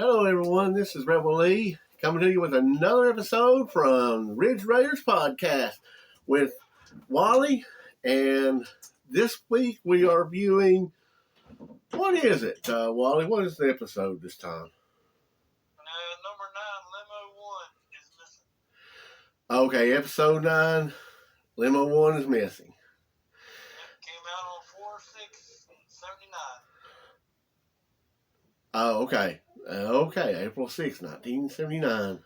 Hello, everyone. This is Rebel Lee coming to you with another episode from Ridge Raiders Podcast with Wally. And this week we are viewing. What is it, Wally? What is the episode this time? Number 9, Limo 1 is missing. Okay, episode 9, Limo 1 is missing. It came out on 4/6/79. Oh, okay. Okay, April 6, 1979.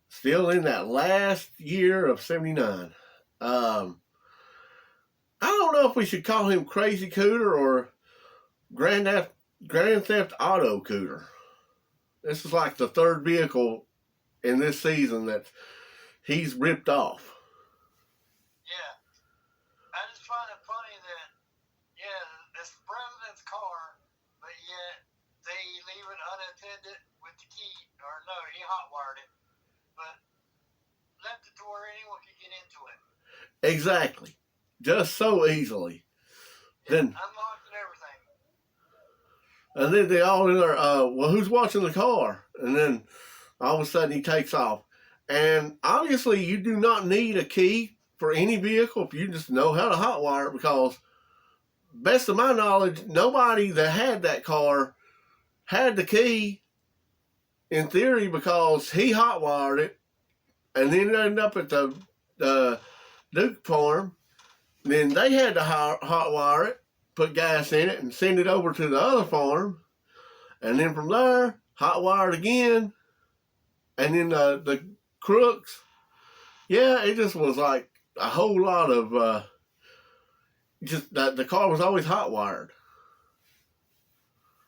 Still in that last year of 79. I don't know if we should call him Crazy Cooter or Grand Theft Auto Cooter. This is like the third vehicle in this season that he's ripped off. Yeah. I just find it funny that, it's the president's car, but yet they leave it unattended with the key. Or no, he hotwired it, but left it to where anyone could get into it. Exactly. Just so easily. Then unlocked and everything. And then they all in there, well, who's watching the car? And then all of a sudden he takes off. And obviously you do not need a key for any vehicle if you just know how to hotwire it, because best of my knowledge, nobody that had that car had the key in theory, because he hotwired it and then it ended up at the Duke farm. Then they had to hotwire it, put gas in it, and send it over to the other farm. And then from there, hotwire it again. And then the crooks. Yeah, it just was like a whole lot of, just that the car was always hotwired.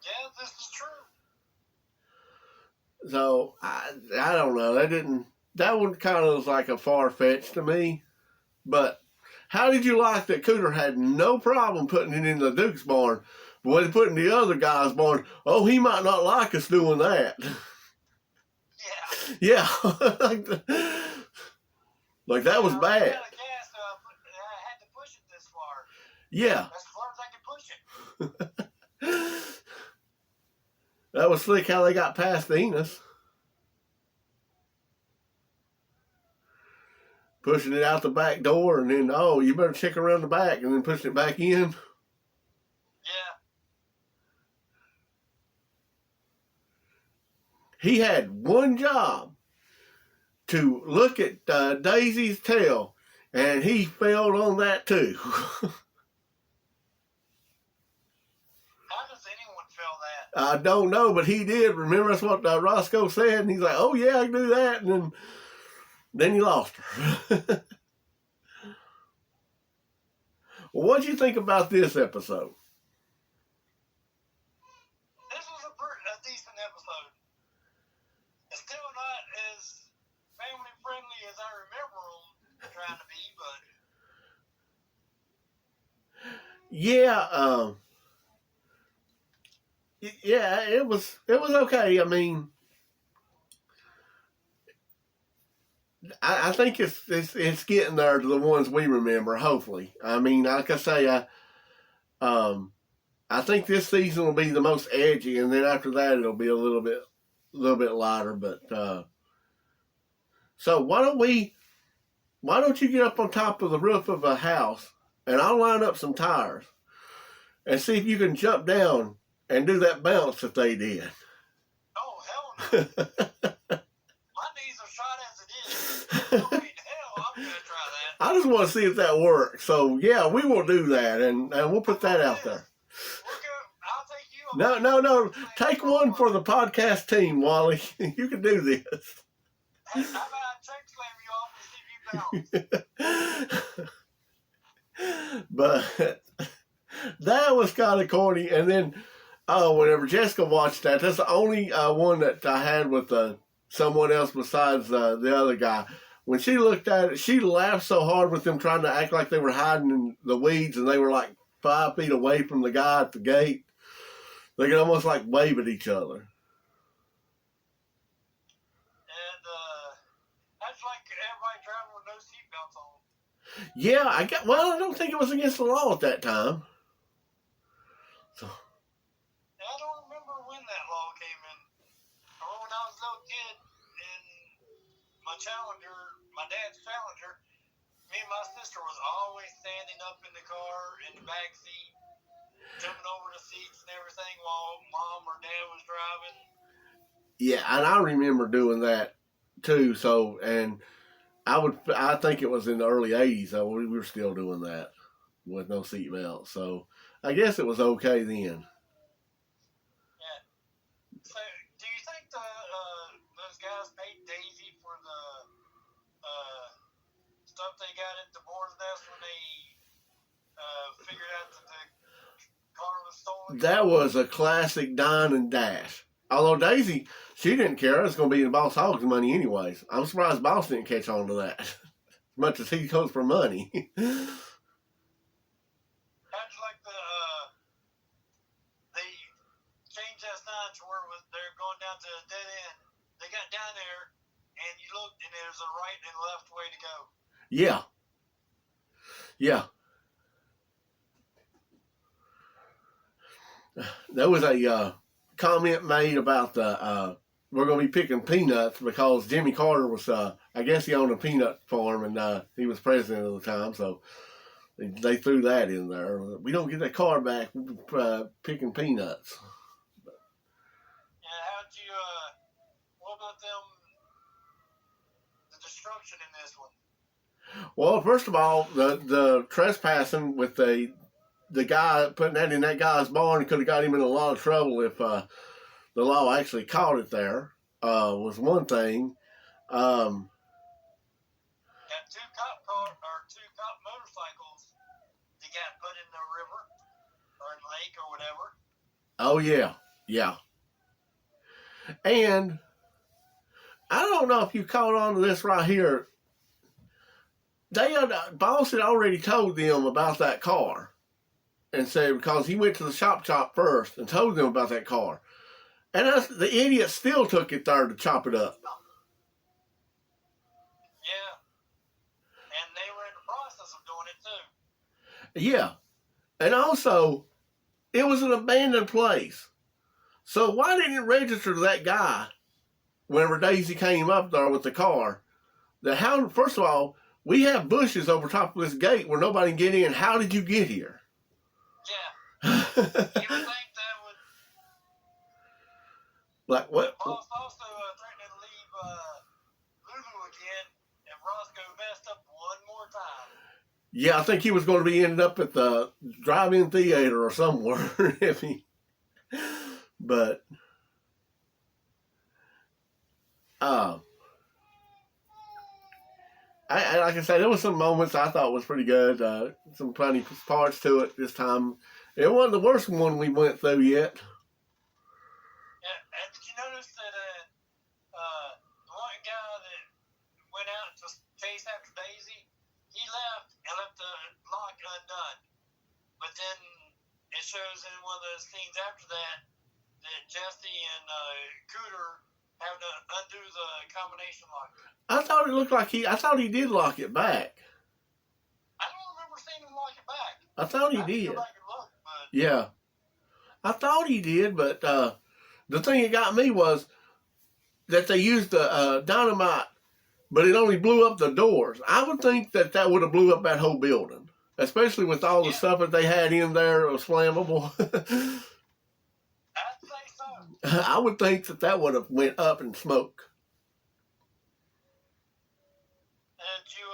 Yeah, this is true. So, I don't know. That one kind of was like a far-fetched to me. But how did you like that Cooter had no problem putting it in the Duke's barn, but when he put it in the other guy's barn, oh, he might not like us doing that. Yeah. Yeah. like that was bad. I had to push it this far. Yeah. As far as I could push it. That was slick how they got past Enos. Pushing it out the back door, and then, oh, you better check around the back, and then pushing it back in. Yeah. He had one job, to look at Daisy's tail, and he failed on that too. How does anyone fail that? I don't know, but he did. Remember, that's what Roscoe said, and he's like, oh yeah, I can do that, and then he lost her. Well, what'd you think about this episode? This was a decent episode. It's still not as family friendly as I remember them trying to be, but Yeah, it was okay. I mean, I think it's getting there to the ones we remember. Hopefully, I mean, like I say, I think this season will be the most edgy, and then after that it'll be a little bit lighter. But so why don't you get up on top of the roof of a house, and I'll line up some tires and see if you can jump down and do that bounce that they did. Oh, hell no. My knees are shot as it is. Oh, wait, hell, I'm going to try that. I just want to see if that works. So, yeah, we will do that, and we'll put that out there. I'll take you. No. Take one for the podcast team, Wally. You can do this. How about I check slam you off and see if you bounce? But that was kind of corny. And then, whenever Jessica watched that, that's the only one that I had with someone else besides the other guy. When she looked at it, she laughed so hard with them trying to act like they were hiding in the weeds, and they were like 5 feet away from the guy at the gate. They could almost like wave at each other. And that's like everybody driving with no seatbelts on. Yeah, I don't think it was against the law at that time. So, I don't remember when that law came in. when I was a little kid in my Challenger, my dad's Challenger, me and my sister was always standing up in the car in the back seat, jumping over the seats and everything while mom or dad was driving. Yeah, and I remember doing that too. So, and I think it was in the early '80s. So we were still doing that with no seatbelt. So I guess it was okay then. Yeah. So, do you think those guys paid Daisy for the stuff they got at the board's nest when they figured out that the car was stolen? That was a classic dine and dash. Although Daisy, she didn't care. It's going to be in Boss Hogg's money anyways. I'm surprised Boss didn't catch on to that. As much as he goes for money. How'd you like they changed that sign to where they're going down to a dead end. They got down there and you looked and there's a right and left way to go. Yeah. Yeah. There was a comment made about the we're going to be picking peanuts because Jimmy Carter was I guess he owned a peanut farm and he was president at the time, so they threw that in there. We don't get that car back, picking peanuts. Yeah, how'd you what about them the destruction in this one? Well, first of all, the trespassing with the guy putting that in that guy's barn could have got him in a lot of trouble if the law actually caught it there. Was one thing. Got two cop motorcycles that got put in the river or in the lake or whatever. Oh yeah, yeah. And I don't know if you caught on to this right here. Boss had already told them about that car. And said because he went to the shop first and told them about that car, and the idiot still took it there to chop it up. Yeah, and they were in the process of doing it too. Yeah, and also it was an abandoned place, so why didn't it register to that guy whenever Daisy came up there with the car? First of all, we have bushes over top of this gate where nobody can get in. How did you get here? Yeah. You would think that would. Like what? Boss also threatening to leave Lulu again if Roscoe messed up one more time. Yeah, I think he was going to be ended up at the drive-in theater or somewhere if he. But I like I say, there was some moments I thought was pretty good. Some funny parts to it this time. It wasn't the worst one we went through yet. Yeah, and did you notice that the one guy that went out to chase after Daisy, he left and left the lock undone. But then it shows in one of those scenes after that Jesse and Cooter having to undo the combination lock. I thought it looked like I thought he did lock it back. I don't remember seeing him lock it back. I thought he did. Go back and look, but Yeah. I thought he did, but the thing that got me was that they used the dynamite, but it only blew up the doors. I would think that would have blew up that whole building, especially with all the stuff that they had in there. It was flammable. I'd say so. I would think that would have went up in smoke. And you,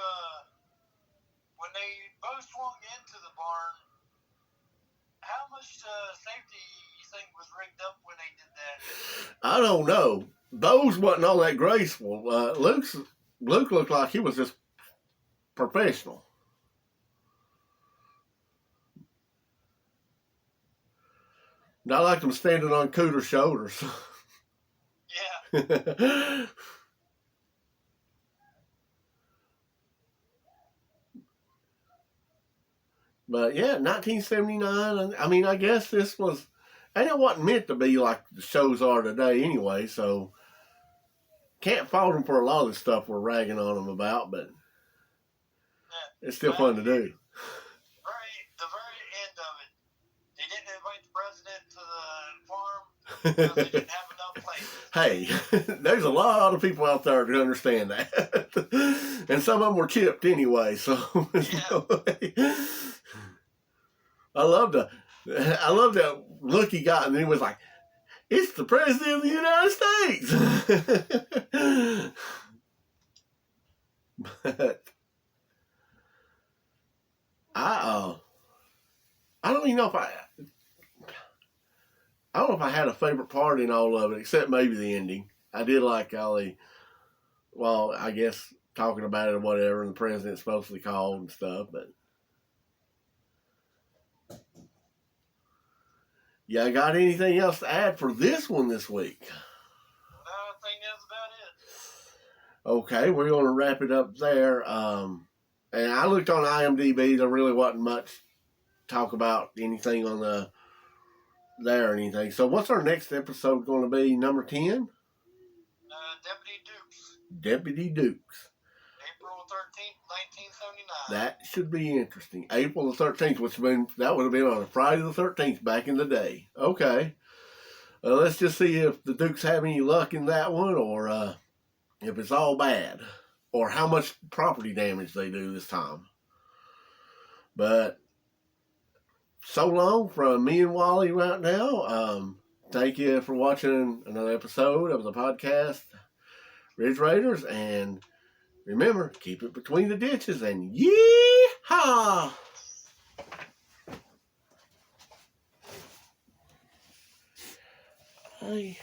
when they both swung into the barn, how much safety you think was rigged up when they did that? I don't know. Those wasn't all that graceful. Luke looked like he was just professional. I liked him standing on Cooter's shoulders. Yeah. But yeah, 1979. I mean, I guess this was, and it wasn't meant to be like the shows are today anyway. So can't fault them for a lot of the stuff we're ragging on them about, but it's still fun to do. The very end of it, they didn't invite the president to the farm because they didn't have enough places. Hey, there's a lot of people out there that understand that. And some of them were chipped anyway, so Yeah. I love that look he got, and then he was like, "It's the president of the United States." But I don't even know if I don't know if I had a favorite part in all of it, except maybe the ending. I did like all the, well, I guess talking about it or whatever, and the president supposedly called and stuff. But yeah, got anything else to add for this one this week? No, I think that's about it. Okay, we're going to wrap it up there. And I looked on IMDb. There really wasn't much talk about anything on there or anything. So what's our next episode going to be? Number 10? Deputy Dukes. Deputy Dukes. April 13th, 1979. That should be interesting. April the 13th, that would have been on a Friday the 13th back in the day. Okay. Let's just see if the Dukes have any luck in that one, or if it's all bad, or how much property damage they do this time. But so long from me and Wally right now. Thank you for watching another episode of the podcast, Ridge Raiders, and remember, keep it between the ditches, and yee-haw! Hey.